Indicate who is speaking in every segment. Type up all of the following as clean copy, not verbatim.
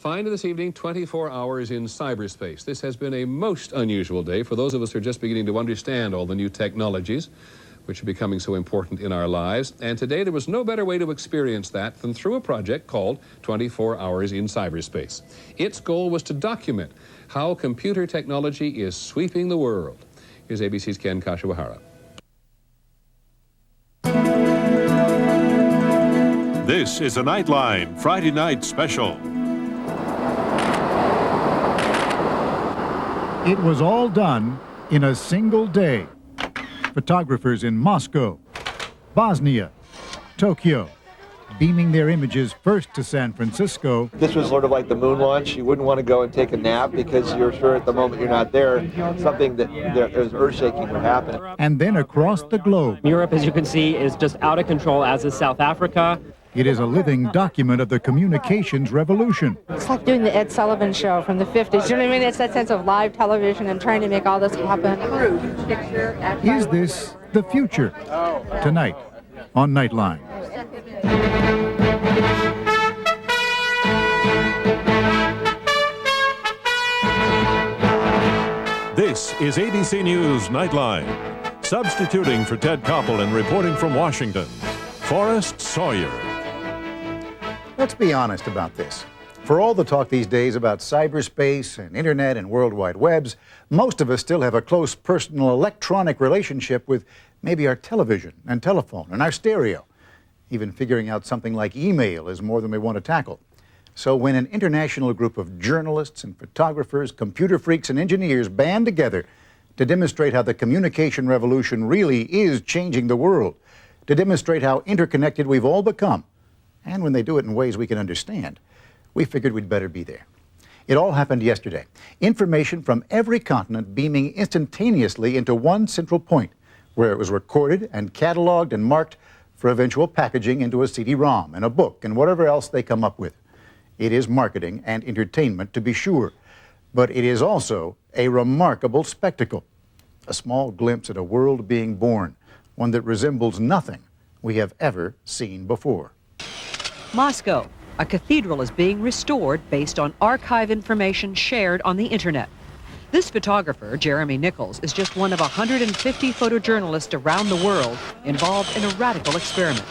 Speaker 1: Finally this evening, 24 hours in cyberspace. This has been a most unusual day for those of us who are just beginning to understand all the new technologies which are becoming so important in our lives. And today there was no better way to experience that than through a project called 24 Hours in Cyberspace. Its goal was to document how computer technology is sweeping the world. Here's ABC's Ken Kashiwahara.
Speaker 2: This is a Nightline Friday night special.
Speaker 3: It was all done in a single day. Photographers in Moscow, Bosnia, Tokyo, beaming their images first to San Francisco.
Speaker 4: This was sort of like the moon launch. You wouldn't want to go and take a nap because you're sure at the moment you're not there, something that is earth-shaking would happen.
Speaker 3: And then across the globe.
Speaker 5: Europe, as you can see, is just out of control, as is South Africa.
Speaker 3: It is a living document of the communications revolution.
Speaker 6: It's like doing the Ed Sullivan Show from the 50s. You know what I mean? It's that sense of live television and trying to make all this happen.
Speaker 3: Is this the future? Tonight on Nightline.
Speaker 2: This is ABC News Nightline. Substituting for Ted Koppel and reporting from Washington, Forrest Sawyer.
Speaker 3: Let's be honest about this. For all the talk these days about cyberspace and internet and world wide webs, most of us still have a close personal electronic relationship with maybe our television and telephone and our stereo. Even figuring out something like email is more than we want to tackle. So when an international group of journalists and photographers, computer freaks and engineers band together to demonstrate how the communication revolution really is changing the world, to demonstrate how interconnected we've all become, and when they do it in ways we can understand, we figured we'd better be there. It all happened yesterday. Information from every continent beaming instantaneously into one central point, where it was recorded and cataloged and marked for eventual packaging into a CD-ROM and a book and whatever else they come up with. It is marketing and entertainment, to be sure, but it is also a remarkable spectacle. A small glimpse at a world being born, one that resembles nothing we have ever seen before.
Speaker 7: Moscow. A cathedral is being restored based on archive information shared on the internet. This photographer, Jeremy Nichols, is just one of 150 photojournalists around the world involved in a radical experiment.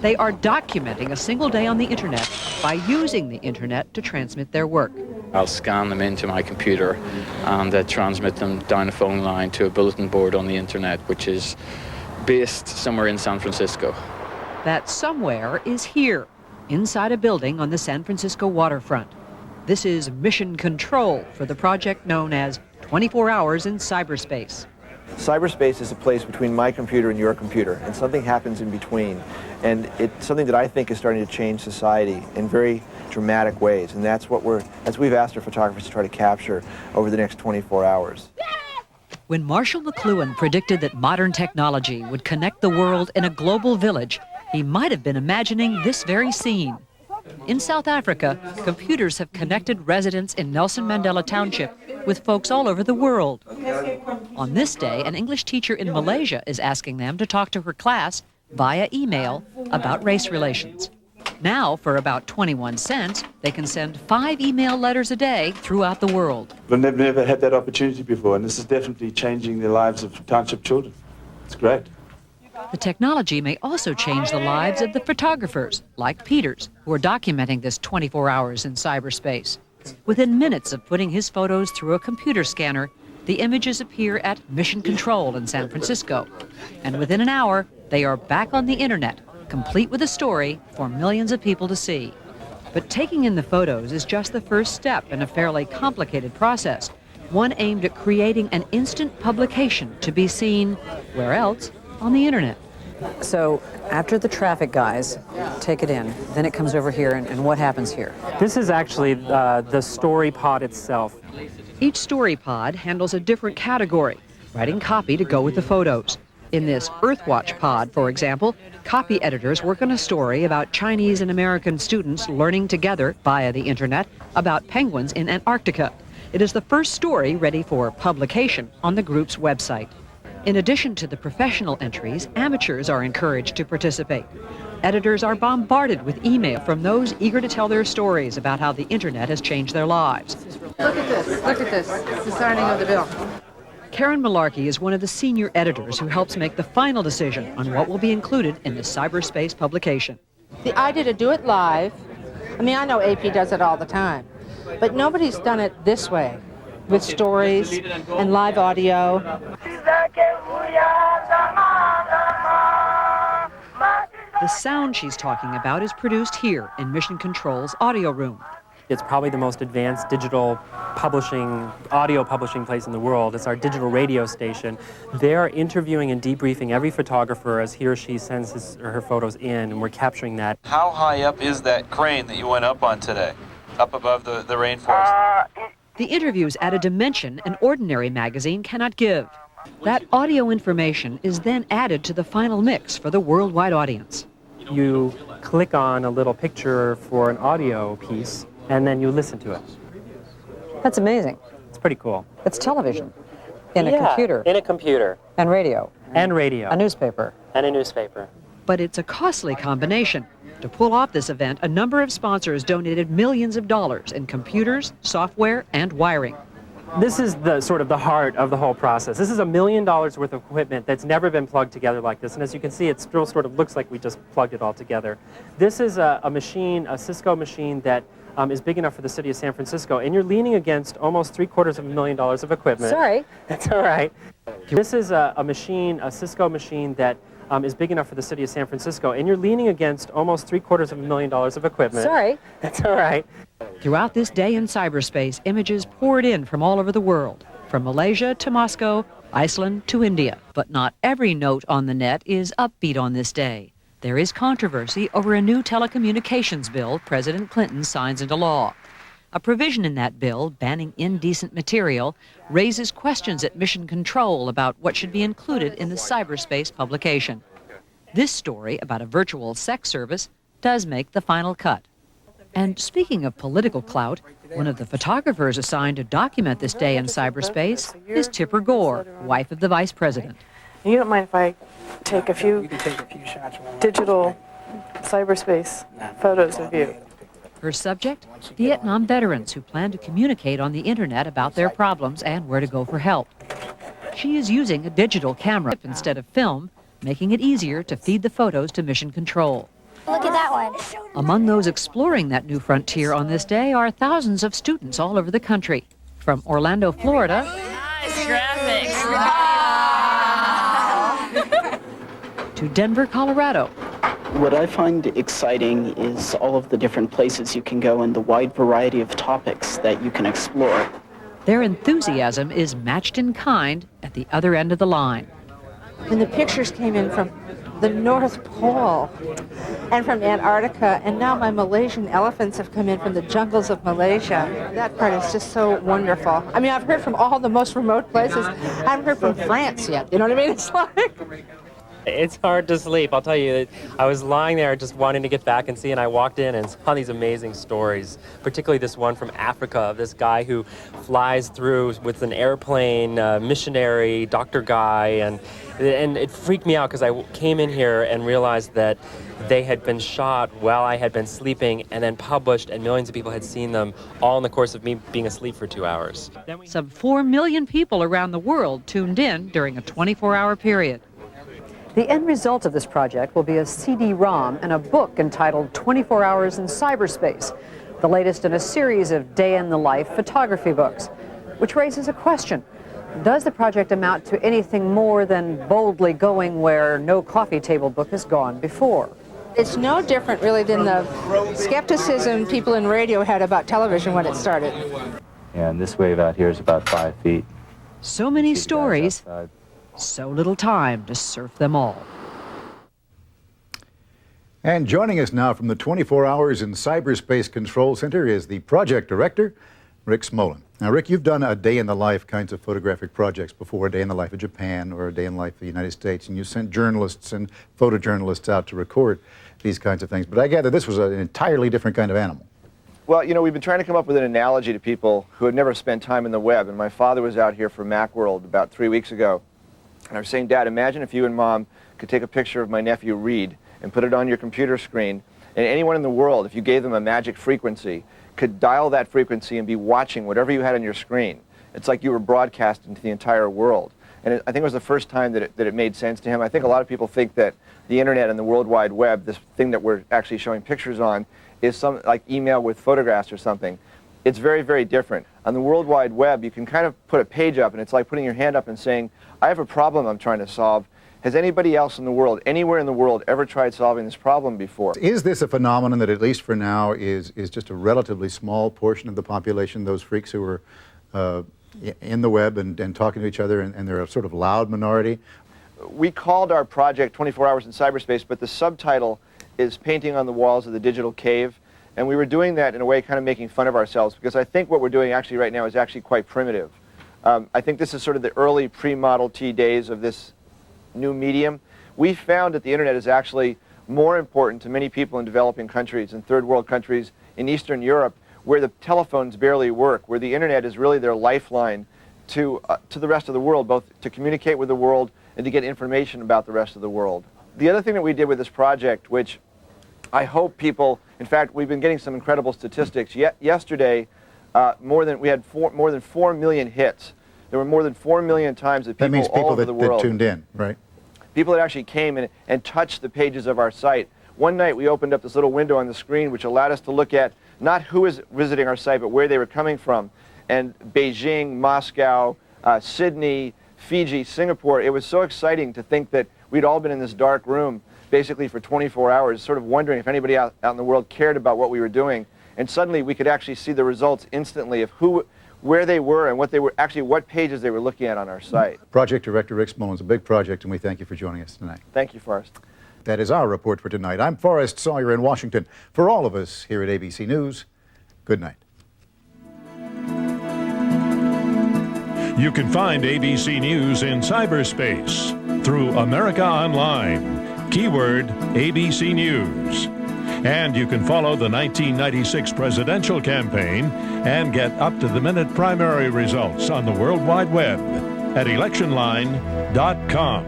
Speaker 7: They are documenting a single day on the internet by using the internet to transmit their work.
Speaker 8: I'll scan them into my computer and transmit them down a phone line to a bulletin board on the internet, which is based somewhere in San Francisco.
Speaker 7: That somewhere is here, inside a building on the San Francisco waterfront. This is mission control for the project known as 24 Hours in Cyberspace.
Speaker 4: Cyberspace is a place between my computer and your computer, and something happens in between. And it's something that I think is starting to change society in very dramatic ways, and that's what we've asked our photographers to try to capture over the next 24 hours.
Speaker 7: When Marshall McLuhan predicted that modern technology would connect the world in a global village, he might have been imagining this very scene. In South Africa, computers have connected residents in Nelson Mandela Township with folks all over the world. On this day, an English teacher in Malaysia is asking them to talk to her class via email about race relations. Now, for about 21 cents, they can send 5 email letters a day throughout the world.
Speaker 9: But they've never had that opportunity before, and this is definitely changing the lives of township children. It's great.
Speaker 7: The technology may also change the lives of the photographers, like Peters, who are documenting this 24 hours in cyberspace. Within minutes of putting his photos through a computer scanner, the images appear at Mission Control in San Francisco. And within an hour, they are back on the internet, complete with a story for millions of people to see. But taking in the photos is just the first step in a fairly complicated process, one aimed at creating an instant publication to be seen, where else? On the internet.
Speaker 10: So after the traffic guys take it in, then it comes over here, and what happens here?
Speaker 5: This is actually the story pod itself.
Speaker 7: Each story pod handles a different category, writing copy to go with the photos. In this Earthwatch pod, for example, copy editors work on a story about Chinese and American students learning together via the internet about penguins in Antarctica. It is the first story ready for publication on the group's website. In addition to the professional entries, amateurs are encouraged to participate. editors are bombarded with email from those eager to tell their stories about how the internet has changed their lives.
Speaker 6: Look at this. Look at this. It's the signing of the bill.
Speaker 7: Karen MULLARKEY is one of the senior editors who helps make the final decision on what will be included in the cyberspace publication.
Speaker 6: The idea to do it live, I mean, I know AP does it all the time, but nobody's done it this way, with stories and live audio.
Speaker 7: The sound she's talking about is produced here in Mission Control's audio room.
Speaker 5: It's probably the most advanced digital publishing, audio publishing place in the world. It's our digital radio station. They're interviewing and debriefing every photographer as he or she sends his or her photos in, and we're capturing that.
Speaker 11: How high up is that crane that you went up on today, up above the rainforest?
Speaker 7: The interviews add a dimension an ordinary magazine cannot give. That audio information is then added to the final mix for the worldwide audience.
Speaker 5: You click on a little picture for an audio piece, and then you listen to it.
Speaker 10: That's amazing.
Speaker 5: It's pretty cool.
Speaker 10: It's television in a computer.
Speaker 5: In a computer.
Speaker 10: And radio.
Speaker 5: And radio.
Speaker 10: A newspaper.
Speaker 5: And a newspaper.
Speaker 7: But it's a costly combination. To pull off this event, a number of sponsors donated millions of dollars in computers, software, and wiring.
Speaker 5: This is the sort of the heart of the whole process. This is $1 million worth of equipment that's never been plugged together like this. And as you can see, it still sort of looks like we just plugged it all together. This is a machine, a Cisco machine that is big enough for the city of San Francisco. And you're leaning against almost $750,000 of equipment.
Speaker 10: Sorry.
Speaker 5: That's all right. This is a machine, a Cisco machine that is big enough for the city of San Francisco. And you're leaning against almost $750,000 of equipment.
Speaker 10: Sorry.
Speaker 5: That's all right.
Speaker 7: Throughout this day in cyberspace, images poured in from all over the world, from Malaysia to Moscow, Iceland to India. But not every note on the net is upbeat on this day. There is controversy over a new telecommunications bill President Clinton signs into law. A provision in that bill banning indecent material raises questions at Mission Control about what should be included in the cyberspace publication. This story about a virtual sex service does make the final cut. And speaking of political clout, one of the photographers assigned to document this day in cyberspace is Tipper Gore, wife of the vice president.
Speaker 12: You don't mind if I take a few digital cyberspace photos of you?
Speaker 7: Her subject, Vietnam veterans who plan to communicate on the internet about their problems and where to go for help. She is using a digital camera instead of film, making it easier to feed the photos to Mission Control.
Speaker 13: Look at that one.
Speaker 7: Among those exploring that new frontier on this day are thousands of students all over the country. From Orlando, Florida,
Speaker 13: Nice graphics.
Speaker 7: to Denver, Colorado.
Speaker 14: What I find exciting is all of the different places you can go and the wide variety of topics that you can explore.
Speaker 7: Their enthusiasm is matched in kind at the other end of the line.
Speaker 6: And the pictures came in from the North Pole and from Antarctica, and now my Malaysian elephants have come in from the jungles of Malaysia. That part is just so wonderful. I mean, I've heard from all the most remote places. I haven't heard from France yet. You know what I mean? It's like...
Speaker 5: It's hard to sleep, I'll tell you. I was lying there just wanting to get back and see, and I walked in and saw these amazing stories, particularly this one from Africa of this guy who flies through with an airplane, missionary, doctor guy, and it freaked me out because I came in here and realized that they had been shot while I had been sleeping and then published, and millions of people had seen them all in the course of me being asleep for 2 hours.
Speaker 7: Some 4 million people around the world tuned in during a 24-hour period.
Speaker 10: The end result of this project will be a CD-ROM and a book entitled 24 Hours in Cyberspace, the latest in a series of day-in-the-life photography books, which raises a question. Does the project amount to anything more than boldly going where no coffee table book has gone before?
Speaker 6: It's no different, really, than the skepticism people in radio had about television when it started.
Speaker 15: Yeah, and this wave out here is about 5 feet.
Speaker 7: So many stories, so little time to surf them all.
Speaker 3: And joining us now from the 24 Hours in Cyberspace Control Center is the project director, Rick SMOLAN. Now, Rick, you've done a day-in-the-life kinds of photographic projects before, a day in the life of Japan or a day in the life of the United States, and you sent journalists and photojournalists out to record these kinds of things. But I gather this was an entirely different kind of animal.
Speaker 4: Well, you know, we've been trying to come up with an analogy to people who had never spent time in the web, and my father was out here for Macworld about 3 weeks ago. And I was saying, Dad, imagine if you and Mom could take a picture of my nephew Reed and put it on your computer screen, and anyone in the world, if you gave them a magic frequency, could dial that frequency and be watching whatever you had on your screen. It's like you were broadcasting to the entire world. And I think it was the first time that it made sense to him. I think a lot of people think that the internet and the World Wide Web, this thing that we're actually showing pictures on, is some like email with photographs or something. It's very, very different. On the World Wide Web, you can kind of put a page up, and it's like putting your hand up and saying, I have a problem I'm trying to solve. Has anybody else in the world, anywhere in the world, ever tried solving this problem before?
Speaker 3: Is this a phenomenon that, at least for now, is just a relatively small portion of the population, those freaks who are in the web and talking to each other, and they're a sort of loud minority?
Speaker 4: We called our project 24 Hours in Cyberspace, but the subtitle is Painting on the Walls of the Digital Cave. And we were doing that in a way kind of making fun of ourselves, because I think what we're doing actually right now is actually quite primitive. I think this is sort of the early pre-Model T days of this new medium. We found that the internet is actually more important to many people in developing countries, in third world countries, in Eastern Europe, where the telephones barely work, where the internet is really their lifeline to the rest of the world, both to communicate with the world and to get information about the rest of the world. The other thing that we did with this project, which I hope people, in fact, we've been getting some incredible statistics. Yesterday, we had more than 4 million hits. There were more than 4 million times that people all over the world
Speaker 3: that tuned in, right?
Speaker 4: People that actually came and touched the pages of our site. One night we opened up this little window on the screen which allowed us to look at not who is visiting our site, but where they were coming from. And Beijing, Moscow, Sydney, Fiji, Singapore. It was so exciting to think that we'd all been in this dark room basically for 24 hours, sort of wondering if anybody out in the world cared about what we were doing. And suddenly we could actually see the results instantly of where they were and what pages they were looking at on our site.
Speaker 3: Project Director Rick SMOLAN, a big project, and we thank you for joining us tonight.
Speaker 4: Thank you, Forrest.
Speaker 3: That is our report for tonight. I'm Forrest Sawyer in Washington. For all of us here at ABC News, good night.
Speaker 2: You can find ABC News in cyberspace through America Online. Keyword ABC News. And you can follow the 1996 presidential campaign and get up-to-the-minute primary results on the World Wide Web at electionline.com.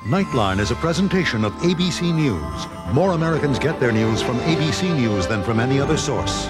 Speaker 16: Nightline is a presentation of ABC News. More Americans get their news from ABC News than from any other source.